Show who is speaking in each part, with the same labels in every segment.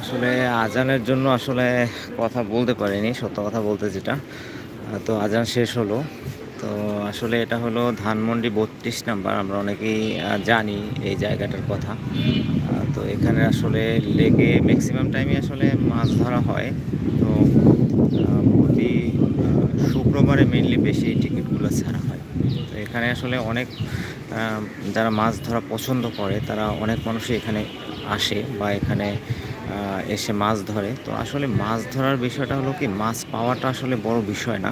Speaker 1: আসলে আজানের জন্য আসলে কথা বলতে পারিনি, সত্য কথা বলতে যেটা। তো আজান শেষ হলো। তো আসলে এটা হলো ধানমন্ডি ৩২ নাম্বার। আমরা অনেকেই জানি এই জায়গাটার কথা। তো এখানে আসলে লেকে মেক্সিমাম টাইমই আসলে মাছ ধরা হয়। তো প্রতি শুক্রবারে মেইনলি বেশি এই টিকিটগুলো ছাড়া হয়। তো এখানে আসলে অনেক আ যারা মাছ ধরা পছন্দ করে তারা অনেক মানুষই এখানে আসে বা এখানে এসে মাছ ধরে। তো আসলে মাছ ধরার বিষয়টা হলো কি, মাছ পাওয়াটা আসলে বড় বিষয় না।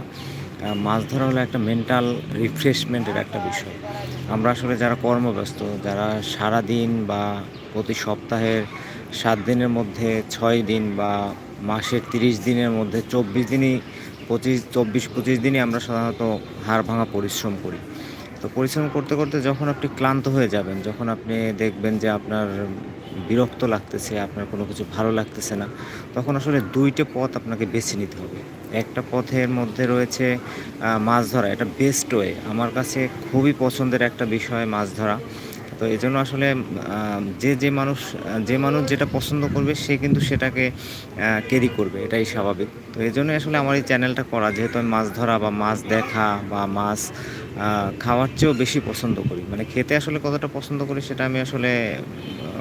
Speaker 1: মাছ ধরা হলো একটা মেন্টাল রিফ্রেশমেন্টের একটা বিষয়। আমরা আসলে যারা কর্মব্যস্ত, যারা সারাদিন বা প্রতি সপ্তাহের ৭ দিনের মধ্যে ৬ দিন বা মাসের ৩০ দিনের মধ্যে ২৪ দিনই ২৪ দিনই আমরা সাধারণত হাড়ভাঙা পরিশ্রম করি। তো পরিশ্রম করতে, করতে যখন আপনি ক্লান্ত হয়ে যাবেন, যখন আপনি দেখবেন যে আপনার বিরক্ত লাগতেছে, আপনার কোনো কিছু ভালো লাগতেছে না, তখন আসলে ২ টা পথ আপনাকে বেছে নিতে হবে। একটা পথের মধ্যে রয়েছে মাছ ধরা। এটা বেস্ট ওয়ে। আমার কাছে খুবই পছন্দের একটা বিষয় মাছ ধরা। তো এজন্য আসলে আ যে মানুষ যেটা পছন্দ করবে সে কিন্তু সেটাকে ক্যারি করবে। এটাই স্বাভাবিক। তো এজন্যই আসলে আমার এই চ্যানেলটা করা। যেহেতু আমি মাছ ধরা বা মাছ দেখা বা মাছ আ খাওয়ার চেয়েও বেশি পছন্দ করি। মানে খেতে আসলে কতটা পছন্দ করি সেটা আমি আসলে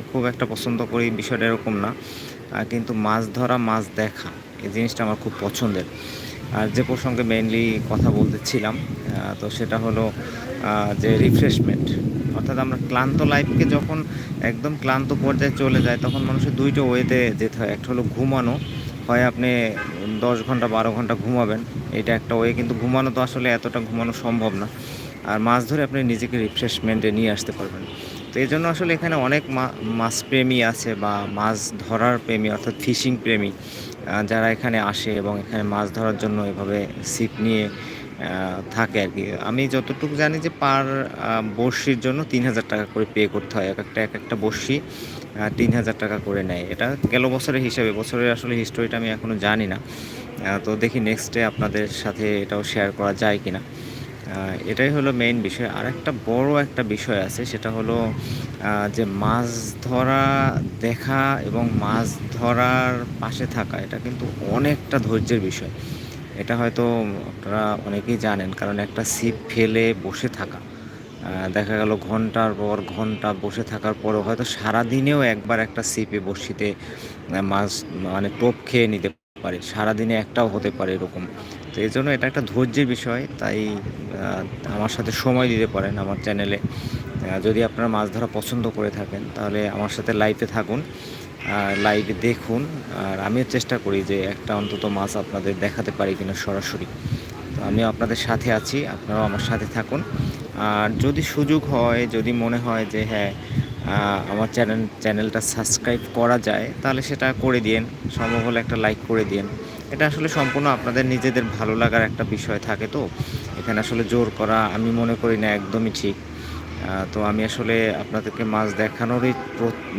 Speaker 1: খুব একটা পছন্দ করি বিষয়টা এরকম না। কিন্তু মাছ ধরা, মাছ দেখা এই জিনিসটা আমার খুব পছন্দের। আর যে প্রসঙ্গে মেইনলি কথা বলতেছিলাম তো সেটা হলো যে রিফ্রেশমেন্ট। অর্থাৎ আমরা ক্লান্ত লাইফকে যখন একদম ক্লান্ত পর্যায়ে চলে যায় তখন মানুষের ২ টা ওয়েতে যেতে হয়। একটা হলো ঘুমানো। হয় আপনি ১০ ঘন্টা ১২ ঘন্টা ঘুমাবেন। এটা একটা ওয়ে, কিন্তু ঘুমানো তো আসলে এতটা ঘুমানো সম্ভব না। আর মাছ ধরে আপনি নিজেকে রিফ্রেশমেন্টে নিয়ে আসতে পারবেন। তো এজন্য আসলে এখানে অনেক মাছপ্রেমী আছে বা মাছ ধরার প্রেমী অর্থাৎ ফিশিং প্রেমী যারা এখানে আসে এবং এখানে মাছ ধরার জন্য এভাবে ছিপ নিয়ে থাকে আরকি। আমি যতটুকু জানি যে পার বড়শির জন্য ৳৩,০০০ করে পে করতে হয়। একেকটা বড়শি ৳৩,০০০ করে নেয়। এটা গেল বছরের হিসাবে, বছরের আসলে হিস্টোরিটা আমি এখনো জানি না। তো দেখি নেক্সট ডে আপনাদের সাথে এটাও শেয়ার করা যায় কিনা। আ এটাই হলো মেইন বিষয়। আরেকটা বড় একটা বিষয় আছে, সেটা হলো যে মাছ ধরা দেখা এবং মাছ ধরার পাশে থাকা এটা কিন্তু অনেকটা ধৈর্যের বিষয়। এটা হয়তো আপনারা অনেকেই জানেন। কারণ একটা ছিপ ফেলে বসে থাকা। দেখা গেল ঘন্টার পর ঘন্টা বসে থাকার পরেও হয়তো সারাদিনেও একবার একটা ছিপে বড়শিতে মাছ মানে টোপ খেয়ে নিতে পারে। সারাদিনে একটাও হতে পারে এরকম। তো এজন্য এটা একটা ধৈর্যের বিষয়। তাই আ আমার সাথে সময় দিতে পারেন আমার চ্যানেলে। যদি আপনারা মাছ ধরা পছন্দ করে থাকেন তাহলে আমার সাথে লাইভে থাকুন। লাইভে দেখুন। আর আমিও চেষ্টা করি যে একটা অন্তত মাছ আপনাদের দেখাতে পারি কিনা সরাসরি। তো আমিও আপনাদের সাথে আছি, আপনারাও আমার সাথে থাকুন। আর যদি সুযোগ হয়, যদি মনে হয় যে হ্যাঁ, আ আমার চ্যানেলটা সাবস্ক্রাইব করা যায়, তাহলে সেটা করে দিয়েন। সম্ভব হলে একটা লাইক করে দিয়েন। এটা আসলে সম্পূর্ণ আপনাদের নিজেদের ভালো লাগার একটা বিষয় থাকে তো। এখানে আসলে জোর করা আমি মনে করি না একদমই ঠিক। তো আমি আসলে আপনাদেরকে মাছ দেখানোরই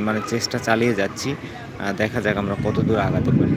Speaker 1: মানে চেষ্টা চালিয়ে যাচ্ছি। দেখা যাক আমরা কতদূর আগাতে পারি।